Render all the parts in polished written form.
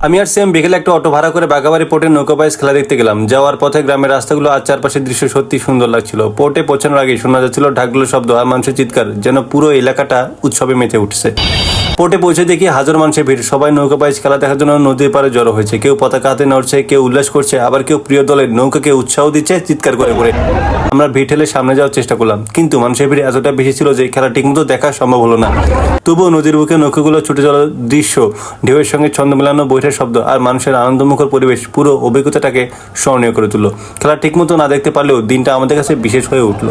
আমি আর সেম বিকেলে একটা অটো ভাড়া করে বাগাবাড়ি পোর্টে নৌকা বাইচ খেলা দেখতে গেলাম। যাওয়ার পথে গ্রামের রাস্তাগুলো আর চারপাশের দৃশ্য সত্যি সুন্দর লাগছিল। পোর্টে পৌঁছানোর আগে শোনা যাচ্ছিল ঢাকগুলোর শব্দ আর মানুষের চিৎকার, যেন পুরো এলাকাটা উৎসবে মেতে উঠছে। পোর্টে পৌঁছে দেখি হাজার মানুষের ভিড়। সবাই নৌকা বাইচ খেলা দেখার জন্য নদীর পাড়ে জড়ো হয়েছে। কেউ পতাকা হাতে নড়ছে, কেউ উল্লাস করছে, আবার কেউ প্রিয় দলের নৌকাকে উৎসাহ দিচ্ছে চিৎকার করে করে। আমরা ভিড় ঠেলে সামনে যাওয়ার চেষ্টা করলাম, কিন্তু মানুষের ভিড় এতটা বেশি ছিল যে খেলা ঠিকমতো দেখা সম্ভব হলো না। তবুও নদীর বুকে নৌকাগুলো ছুটে যাওয়ার দৃশ্য, ঢেউয়ের সঙ্গে ছন্দ মেলানো বৈঠের শব্দ আর মানুষের আনন্দমুখর পরিবেশ পুরো অভিজ্ঞতাটাকে স্মরণীয় করে তুলল। খেলা ঠিকমতো না দেখতে পারলেও দিনটা আমাদের কাছে বিশেষ হয়ে উঠল।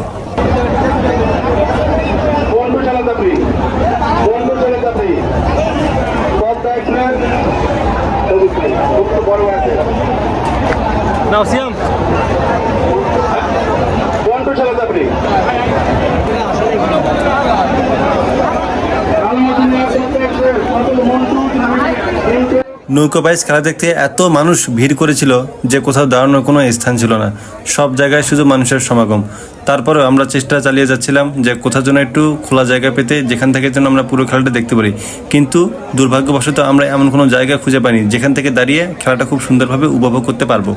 নৌকা বাইচ খেলা দেখতে এত মানুষ ভিড় করেছিল যে কোথাও দাঁড়ানোর কোনো স্থান ছিল না। সব জায়গায় শুধু মানুষের সমাগম। তারপরেও আমরা চেষ্টা চালিয়ে যাচ্ছিলাম যে কোথাও যেন একটু খোলা জায়গা পেতে, যেখান থেকে যেন আমরা পুরো খেলাটা দেখতে পারি। কিন্তু দুর্ভাগ্যবশত আমরা এমন কোনো জায়গা খুঁজে পাইনি যেখান থেকে দাঁড়িয়ে খেলাটা খুব সুন্দরভাবে উপভোগ করতে পারবো।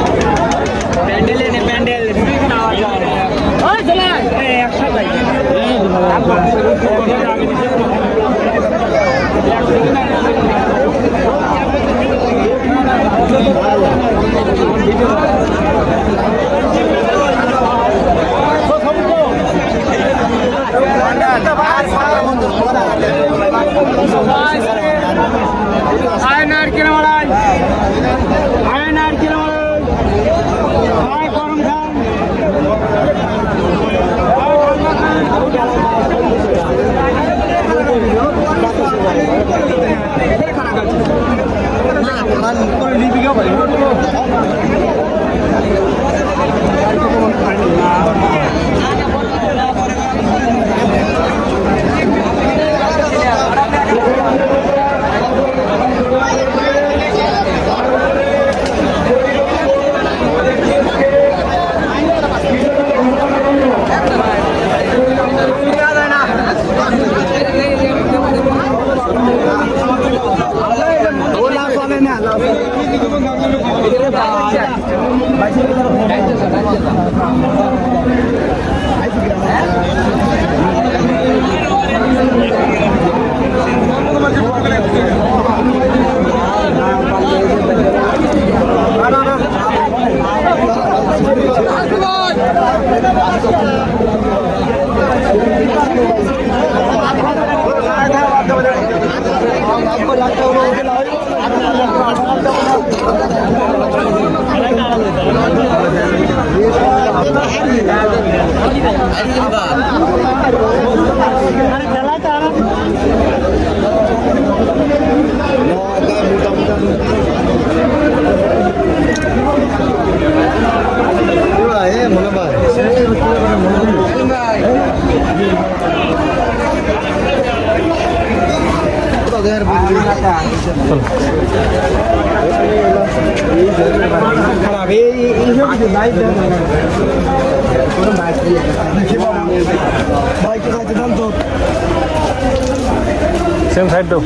सेम साइड दो।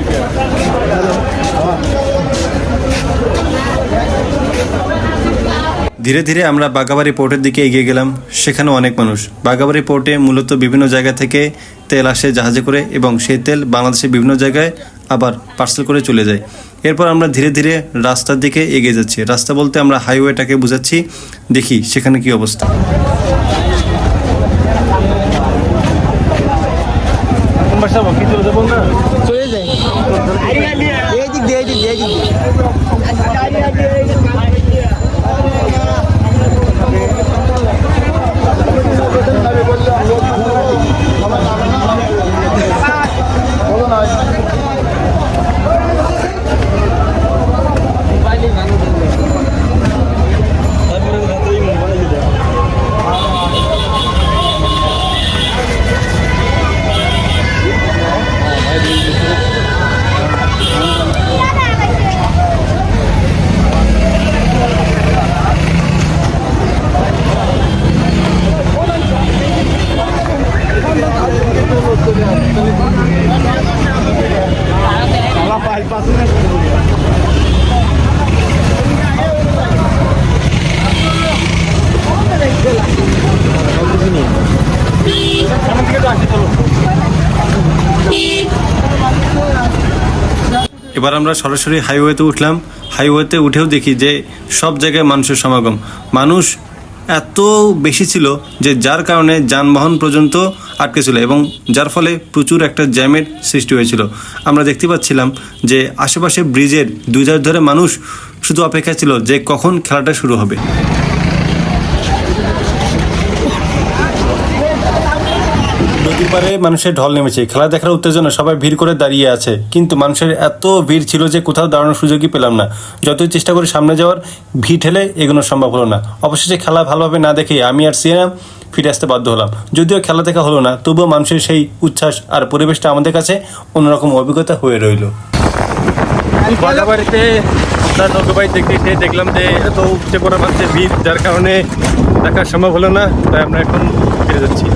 ধীরে ধীরে আমরা বাগাবাড়ি পোর্টের দিকে এগিয়ে গেলাম। সেখানেও অনেক মানুষ। বাগাবাড়ি পোর্টে মূলত বিভিন্ন জায়গা থেকে তেল আসে জাহাজে করে এবং সেই তেল বাংলাদেশের বিভিন্ন জায়গায় আবার পার্সেল করে চলে যায়। এরপর আমরা ধীরে ধীরে রাস্তার দিকে এগিয়ে যাচ্ছি। রাস্তা বলতে আমরা হাইওয়েটাকে বোঝাচ্ছি। দেখি সেখানে কি অবস্থা। এবার আমরা সরাসরি হাইওয়েতে উঠলাম। হাইওয়েতে উঠেও দেখি যে সব জায়গায় মানুষের সমাগম। মানুষ এত বেশি ছিল যে যার কারণে যানবাহন পর্যন্ত আটকে ছিল এবং যার ফলে প্রচুর একটা জ্যামের সৃষ্টি হয়েছিল। আমরা দেখতে পাচ্ছিলাম যে আশেপাশে ব্রিজের দুই ধার ধরে মানুষ শুধু অপেক্ষা ছিল যে কখন খেলাটা শুরু হবে। নদীর পাড়ে মানুষের ঢল নেমেছে। খেলা দেখার উত্তেজনা সবাই ভিড় করে দাঁড়িয়ে আছে, কিন্তু মানুষের এত ভিড় ছিল যে কোথাও দাঁড়ানোর সুযোগই পেলাম না। যতই চেষ্টা করে সামনে যাওয়ার, ভিড় ঠেলে এগোনো সম্ভব হলো না। অবশেষে খেলা ভালোভাবে না দেখে আমি আর সিয়াম ফিরে আসতে বাধ্য হলাম। যদিও খেলা দেখা হলো না, তবুও মানুষের সেই উচ্ছ্বাস আর পরিবেশটা আমাদের কাছে অন্যরকম অভিজ্ঞতা হয়ে রইল। বাগাবাড়িতে আপনার নৌকাবাই দেখতে এসে দেখলাম যে এত উপচে পড়া মানুষের ভিড়, যার কারণে দেখা সম্ভব হলো না, তাই আমরা এখন ফিরে যাচ্ছি।